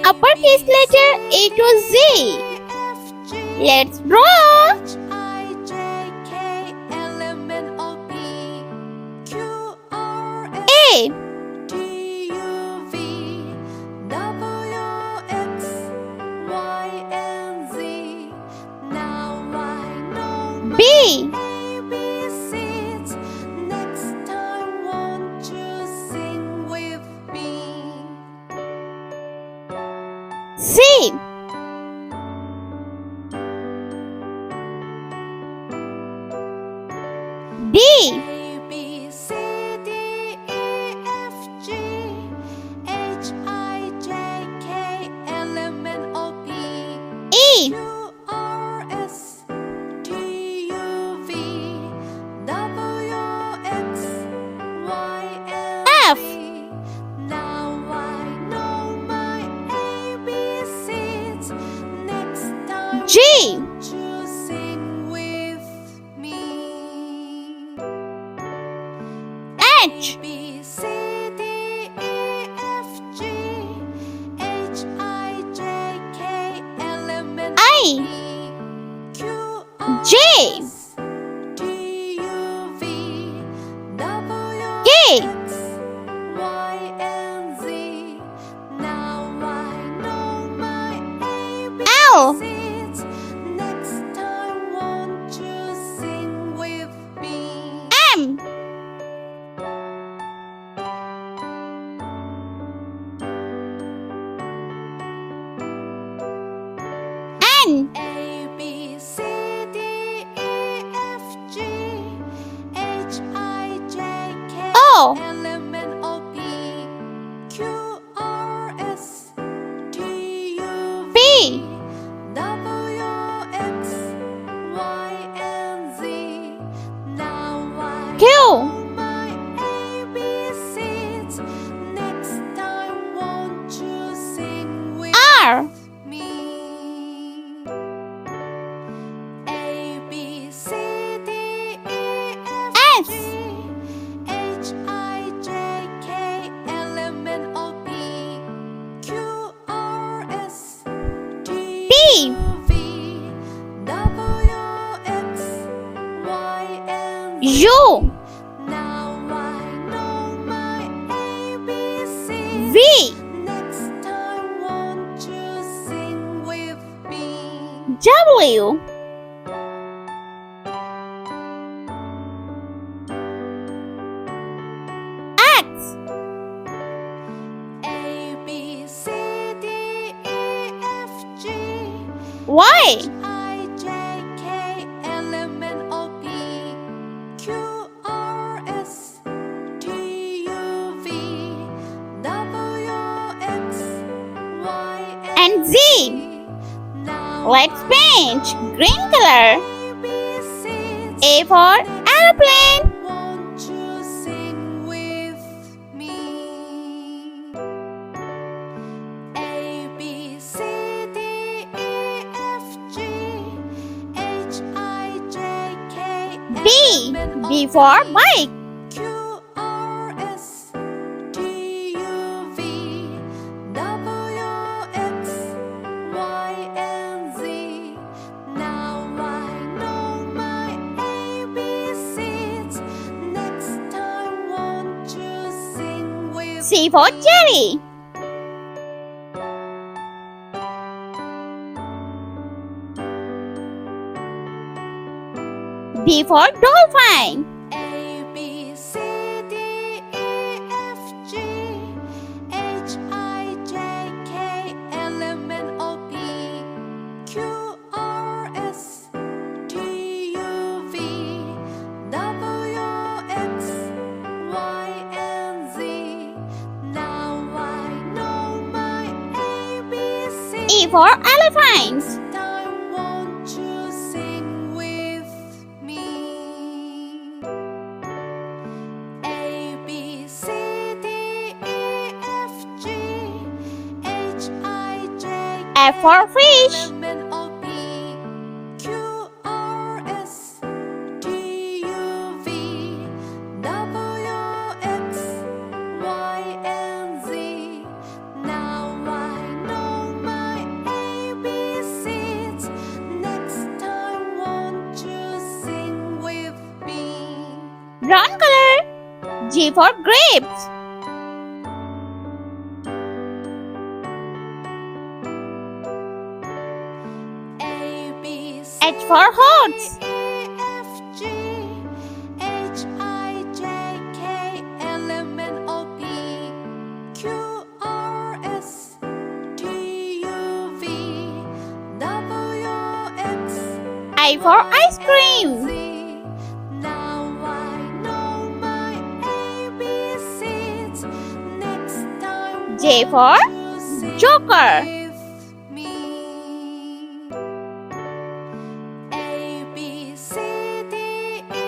uppercase letter A to Z. Let's draw. A. B. C. D. E. F. G. H. I. J. K. L. M. N. O. P. Q. R. S. T. U. V. W. X. Y. And Z. Let's paint green color. A for airplane. B. B for bike. C for cherry. D for dolphin. E for elephant. F for fish. G for grapes. H for horse. I for ice cream. J for joker.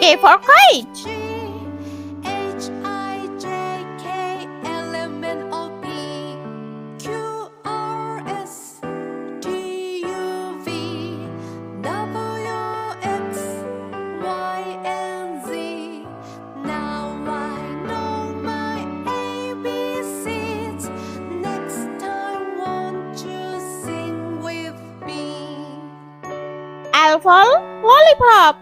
K for kite. L for lollipop.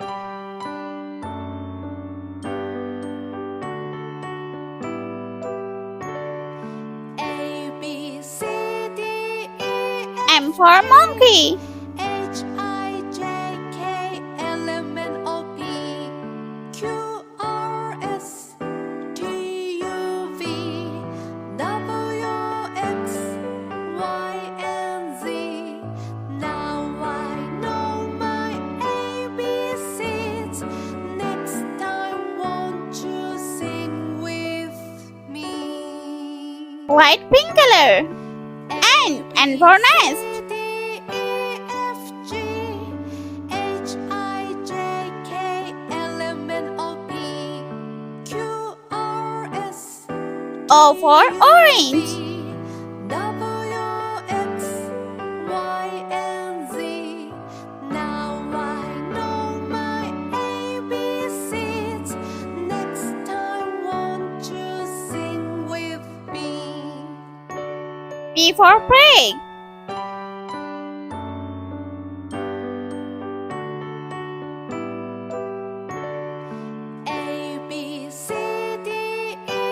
M for monkey. Light pink color. N for nest. O for orange. P for pig.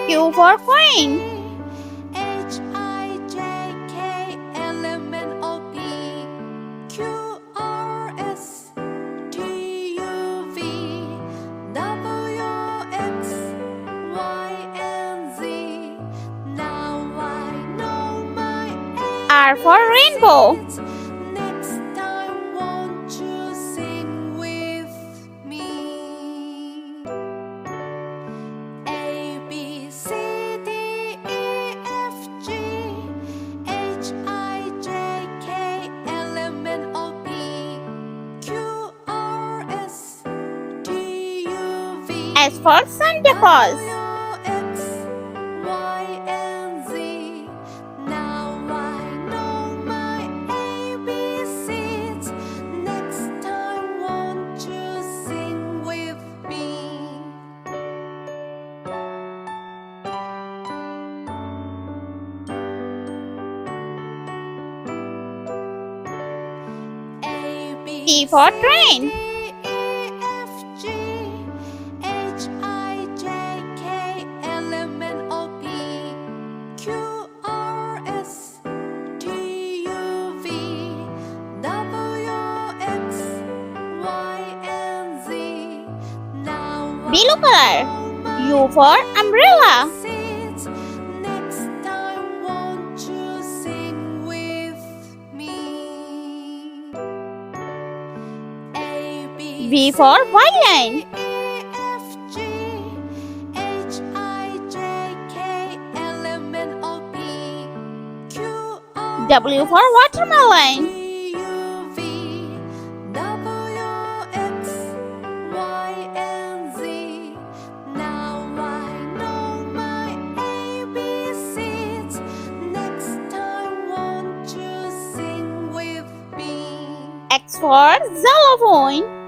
Q for queen. R for rainbow. S for Santa Claus. T for train. Blue color. U for umbrella. V for violin. W for watermelon. X for xylophone.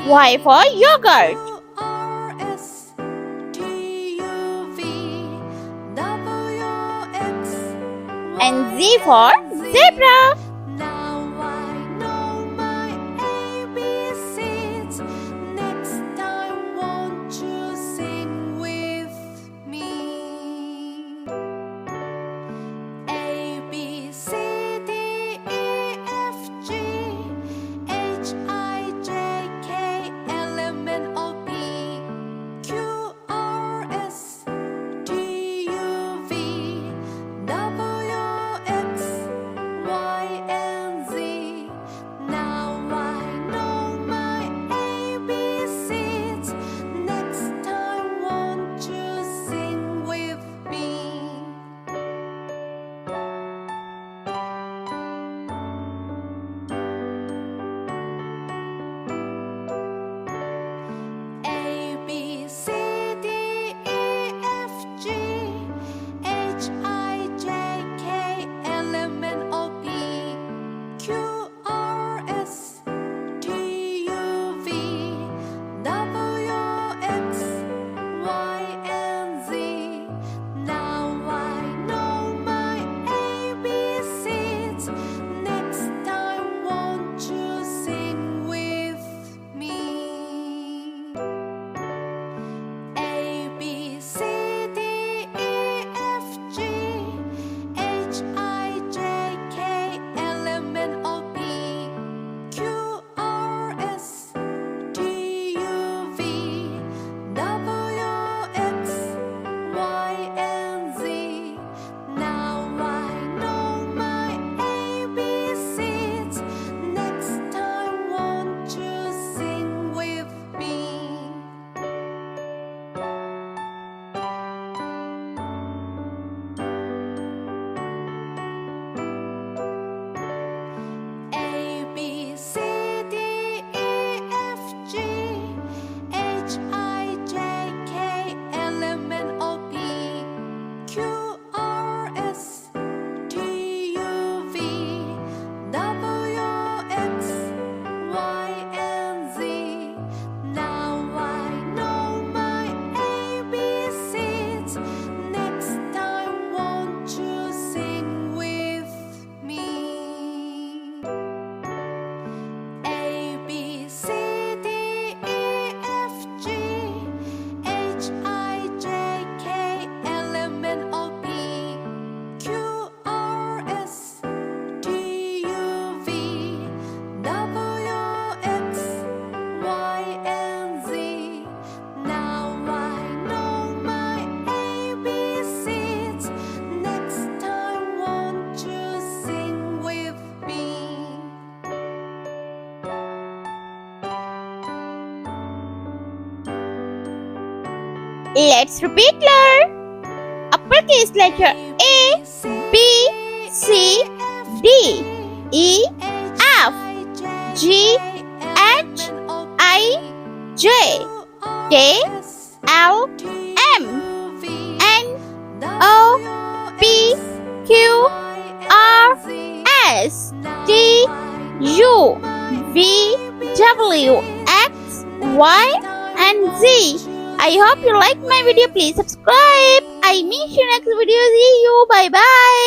Y for yogurt. And Z for zebra. Now I know my ABCs. Next time, won't you sing with me? A, B, C, D, E, F, G, H, I, J, K, L, M, N, O, P, Q, R, S, T, U, V, W, X, Y, and Z. Now I know my ABCs. Next time, won't you sing with me? A, B, C, D, E, F, G, H, I, J, K, L, M, N, O, P, Q, R, S, T, U, V, W, X, Y, and Z. Now I know my ABCs. Next time, won't you sing with me? A, B, C, D, E, F, G, H, I, J, K, L, M, N, O, P, Q, R, S, T, U, V, W, X, Y, and Z. Now I know my ABCs. Next time, won't you sing with me? A, B, C, D, E, F, G, H, I, J, K, L, M, N, O, P, Q, R, S, T, U, V, W, X, Y, and Z. Now I know my ABCs. Next time, won't you sing with me? A, B, C, D, E, F, G, H, I, J, K, L, M, N, O, P, Q, R, S, T, U, V, W, X, Y, and Z. Now I know my ABCs. Next time, won't you sing with me? Let's repeat letter. Uppercase letter A, B, C, D, E, F, G, H, I, J, K, L, M, N, O, P, Q, R, S, T, U, V, W, X, Y, and Z. I hope you like my video. Please subscribe. I meet you next video. See you. Bye bye.